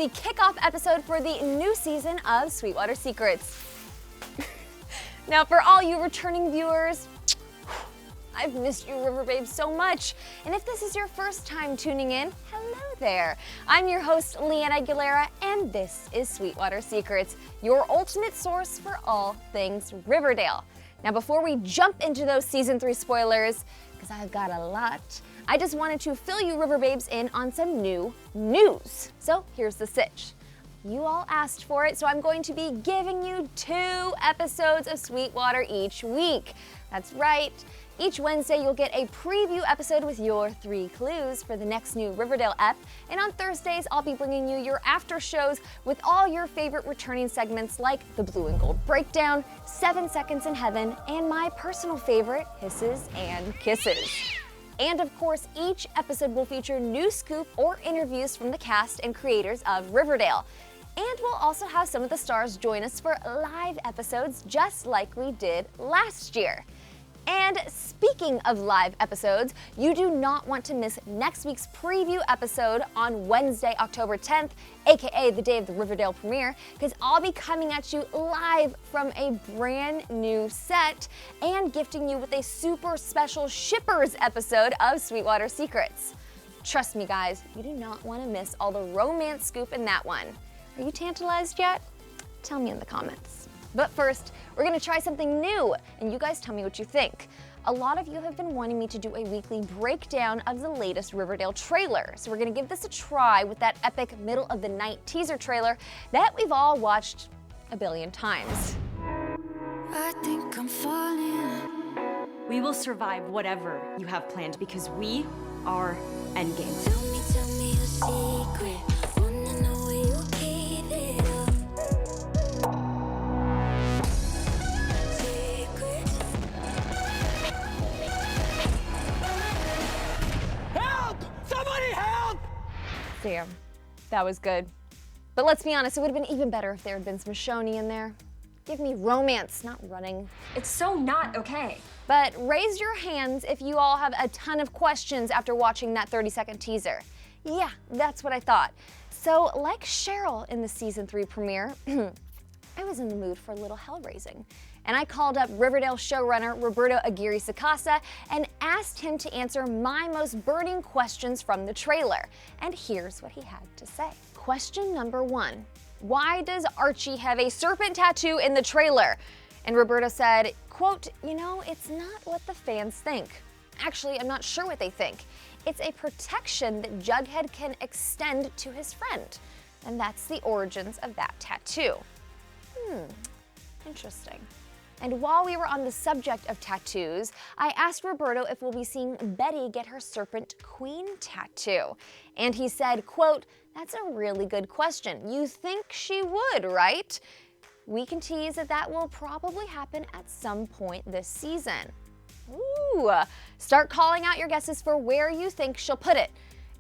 the kickoff episode for the new season of Sweetwater Secrets. Now, for all you returning viewers, I've missed you Riverbabes so much. And if this is your first time tuning in, hello there. I'm your host, Leanne Aguilera, and this is Sweetwater Secrets, your ultimate source for all things Riverdale. Now, before we jump into those Season 3 spoilers, because I've got a lot, I just wanted to fill you Riverbabes in on some new news. So here's the sitch. You all asked for it, so I'm going to be giving you 2 episodes of Sweetwater each week. That's right. Each Wednesday, you'll get a preview episode with your 3 clues for the next new Riverdale ep. And on Thursdays, I'll be bringing you your after shows with all your favorite returning segments like the Blue and Gold Breakdown, 7 Seconds in Heaven, and my personal favorite, Hisses and Kisses. And of course, each episode will feature new scoop or interviews from the cast and creators of Riverdale. And we'll also have some of the stars join us for live episodes just like we did last year. And speaking of live episodes, you do not want to miss next week's preview episode on Wednesday, October 10th, aka the day of the Riverdale premiere, because I'll be coming at you live from a brand new set and gifting you with a super special Shippers episode of Sweetwater Secrets. Trust me guys, you do not want to miss all the romance scoop in that one. Are you tantalized yet? Tell me in the comments. But first, we're gonna try something new, and you guys tell me what you think. A lot of you have been wanting me to do a weekly breakdown of the latest Riverdale trailer, so we're gonna give this a try with that epic middle of the night teaser trailer that we've all watched a billion times. I think I'm falling. We will survive whatever you have planned because we are Endgame. Tell me a secret. Wanna know where you keep it up. Damn, that was good. But let's be honest, it would have been even better if there had been some Shoney in there. Give me romance, not running. It's so not okay. But raise your hands if you all have a ton of questions after watching that 30-second teaser. Yeah, that's what I thought. So, like Cheryl in the Season 3 premiere, I was in the mood for a little hell raising. And I called up Riverdale showrunner Roberto Aguirre-Sacasa and asked him to answer my most burning questions from the trailer. And here's what he had to say. Question number 1. Why does Archie have a serpent tattoo in the trailer? And Roberto said, quote, you know, it's not what the fans think. Actually, I'm not sure what they think. It's a protection that Jughead can extend to his friend. And that's the origins of that tattoo. Interesting. And while we were on the subject of tattoos, I asked Roberto if we'll be seeing Betty get her Serpent Queen tattoo. And he said, quote, that's a really good question. You think she would, right? We can tease that will probably happen at some point this season. Ooh, start calling out your guesses for where you think she'll put it.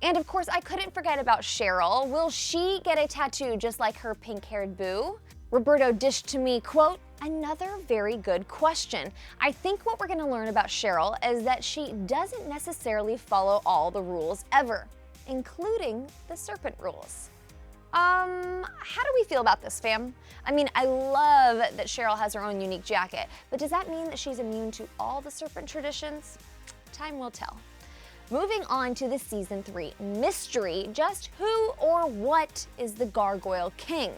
And of course, I couldn't forget about Cheryl. Will she get a tattoo just like her pink-haired boo? Roberto dished to me, quote, another very good question. I think what we're going to learn about Cheryl is that she doesn't necessarily follow all the rules ever, including the Serpent rules. How do we feel about this, fam? I mean, I love that Cheryl has her own unique jacket, but does that mean that she's immune to all the Serpent traditions? Time will tell. Moving on to the Season 3 mystery, just who or what is the Gargoyle King?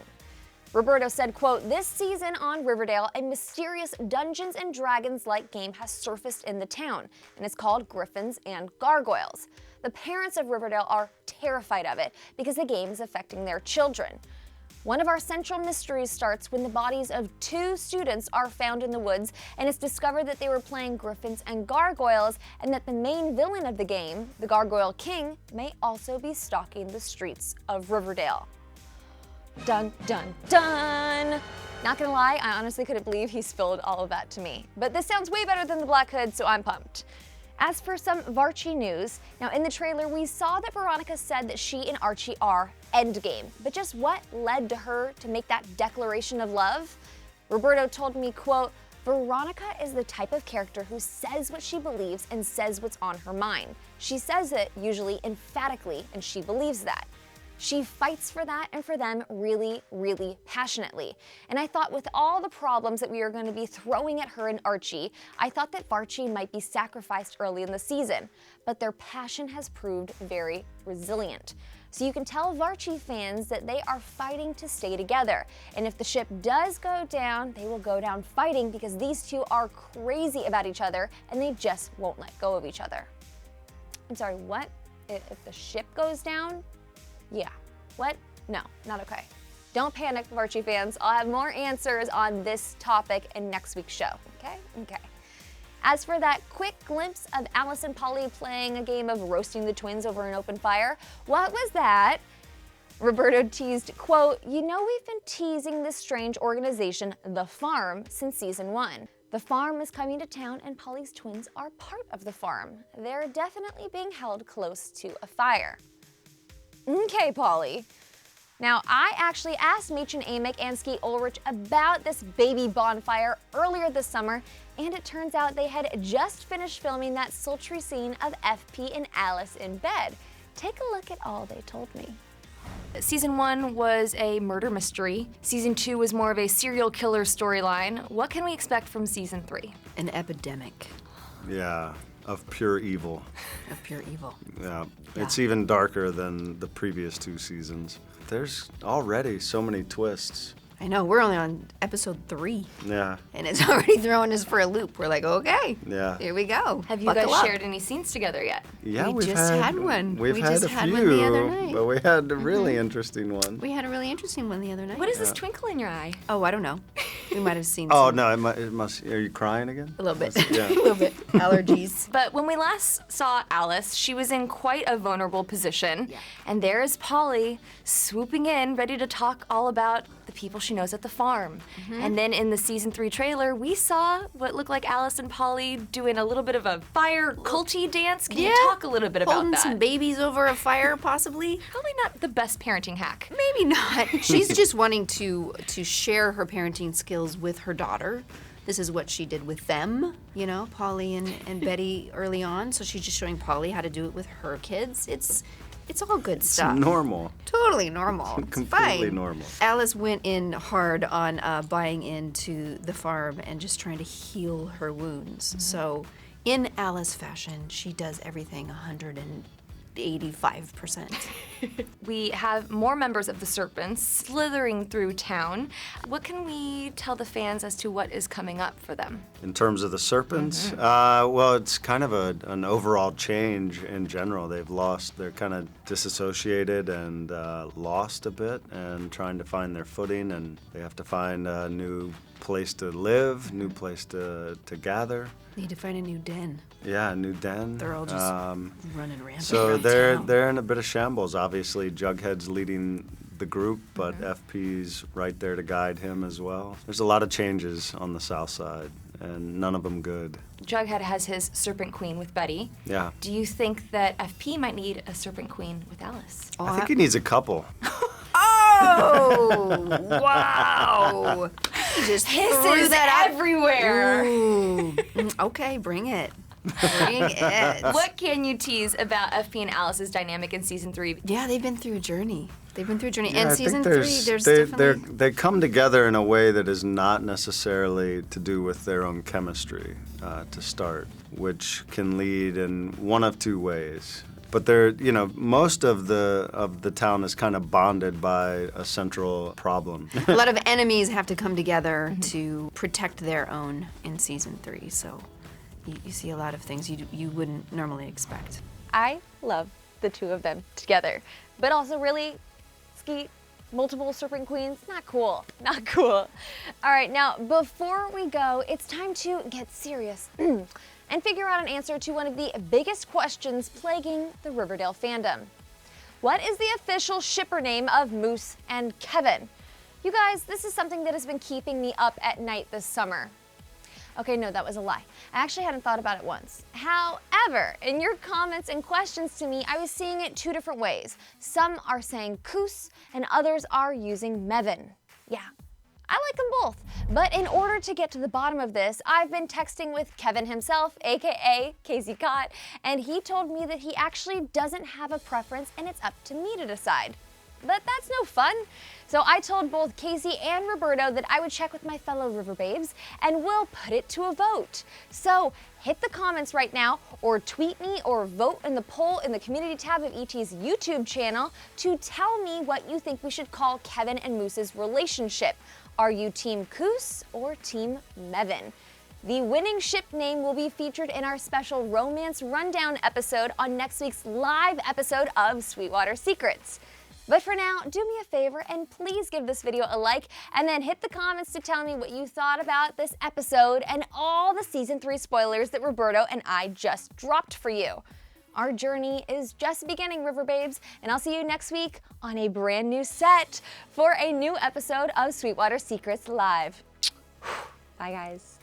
Roberto said, quote, this season on Riverdale, a mysterious Dungeons and Dragons-like game has surfaced in the town, and it's called Griffins and Gargoyles. The parents of Riverdale are terrified of it because the game is affecting their children. One of our central mysteries starts when the bodies of 2 students are found in the woods, and it's discovered that they were playing Griffins and Gargoyles, and that the main villain of the game, the Gargoyle King, may also be stalking the streets of Riverdale. Dun, dun, dun! Not gonna lie, I honestly couldn't believe he spilled all of that to me. But this sounds way better than the Black Hood, so I'm pumped. As for some Barchi news, now in the trailer we saw that Veronica said that she and Archie are endgame. But just what led to her to make that declaration of love? Roberto told me, quote, Veronica is the type of character who says what she believes and says what's on her mind. She says it, usually emphatically, and she believes that. She fights for that and for them really, really passionately. And I thought with all the problems that we are going to be throwing at her and Archie, I thought that Barchi might be sacrificed early in the season, but their passion has proved very resilient. So you can tell Barchi fans that they are fighting to stay together. And if the ship does go down, they will go down fighting because these two are crazy about each other and they just won't let go of each other. I'm sorry, what? If the ship goes down? Yeah. What? No, not okay. Don't panic, Barchi fans. I'll have more answers on this topic in next week's show, okay? Okay. As for that quick glimpse of Alice and Polly playing a game of roasting the twins over an open fire, what was that? Roberto teased, quote, "You know we've been teasing this strange organization, The Farm, since season 1. The farm is coming to town and Polly's twins are part of the farm. They're definitely being held close to a fire." Okay, Polly. Now, I actually asked Machen Amick and Skeet Ulrich about this baby bonfire earlier this summer, and it turns out they had just finished filming that sultry scene of FP and Alice in bed. Take a look at all they told me. Season 1 was a murder mystery. Season 2 was more of a serial killer storyline. What can we expect from season 3? An epidemic Yeah, of pure evil. of pure evil. Yeah, it's even darker than the previous 2 seasons. There's already so many twists. I know, we're only on episode 3, Yeah, and it's already throwing us for a loop. We're like, okay, yeah. here we go. Have you Buckle guys up. shared any scenes together yet? Yeah, We we've just had one. We've We had just a had few, one the other night. but we had a really interesting one. We had a really interesting one the other night. What is this twinkle in your eye? Oh, I don't know. We might have seen Oh some- no, it must. Are you crying again? a little bit. Yeah. a little bit. Allergies. But when we last saw Alice, she was in quite a vulnerable position. Yeah. And there is Polly swooping in, ready to talk all about the people she knows at the farm. And then in the season 3 trailer, we saw what looked like Alice and Polly doing a little bit of a fire culty dance. Can you talk a little bit about Holding that? some babies over a fire, possibly. Probably not the best parenting hack. Maybe not. She's just wanting to share her parenting skills with her daughter. This is what she did with them, you know, Polly and Betty early on. So she's just showing Polly how to do it with her kids. It's all good stuff. Normal. Totally normal. It's Completely fine. normal. Alice went in hard on buying into the farm and just trying to heal her wounds. So, in Alice fashion, she does everything 185%. We have more members of the Serpents slithering through town. What can we tell the fans as to what is coming up for them? In terms of the Serpents, well, it's kind of an overall change in general. They're kind of disassociated and lost a bit and trying to find their footing, and they have to find a new place to live, new place to gather. Need to find a new den. Yeah, a new den. They're all just running rampant. So around they're town. they're in a bit of shambles. Obviously, Jughead's leading the group, but FP's right there to guide him as well. There's a lot of changes on the south side, and none of them good. Jughead has his Serpent Queen with Betty. Yeah. Do you think that FP might need a Serpent Queen with Alice? I think he needs a couple. Oh! Wow! He just threw that out. everywhere. Ooh. Okay, bring it. Bring it. What can you tease about FP and Alice's dynamic in season 3? Yeah, they've been through a journey. Yeah, And I season think 3, there's definitely... they come together in a way that is not necessarily to do with their own chemistry to start, which can lead in one of 2 ways. But most of the town is kind of bonded by a central problem. A lot of enemies have to come together to protect their own in season 3. So you see a lot of things you wouldn't normally expect. I love the 2 of them together, but also really, Skeet, multiple Serpent Queens, not cool, not cool. All right, now before we go, it's time to get serious and figure out an answer to one of the biggest questions plaguing the Riverdale fandom. What is the official shipper name of Moose and Kevin? You guys, this is something that has been keeping me up at night this summer. Okay, no, that was a lie. I actually hadn't thought about it once. However, in your comments and questions to me, I was seeing it 2 different ways. Some are saying Koos and others are using Mevin. Yeah, I like them both. But in order to get to the bottom of this, I've been texting with Kevin himself, AKA Casey Cott, and he told me that he actually doesn't have a preference and it's up to me to decide. but that's no fun. So I told both Casey and Roberto that I would check with my fellow Riverbabes and we'll put it to a vote. So hit the comments right now or tweet me or vote in the poll in the community tab of ET's YouTube channel to tell me what you think we should call Kevin and Moose's relationship. Are you Team Koos or Team Mevin? The winning ship name will be featured in our special Romance Rundown episode on next week's live episode of Sweetwater Secrets. But for now, do me a favor and please give this video a like and then hit the comments to tell me what you thought about this episode and all the Season 3 spoilers that Roberto and I just dropped for you. Our journey is just beginning, Riverbabes, and I'll see you next week on a brand new set for a new episode of Sweetwater Secrets Live. Bye, guys.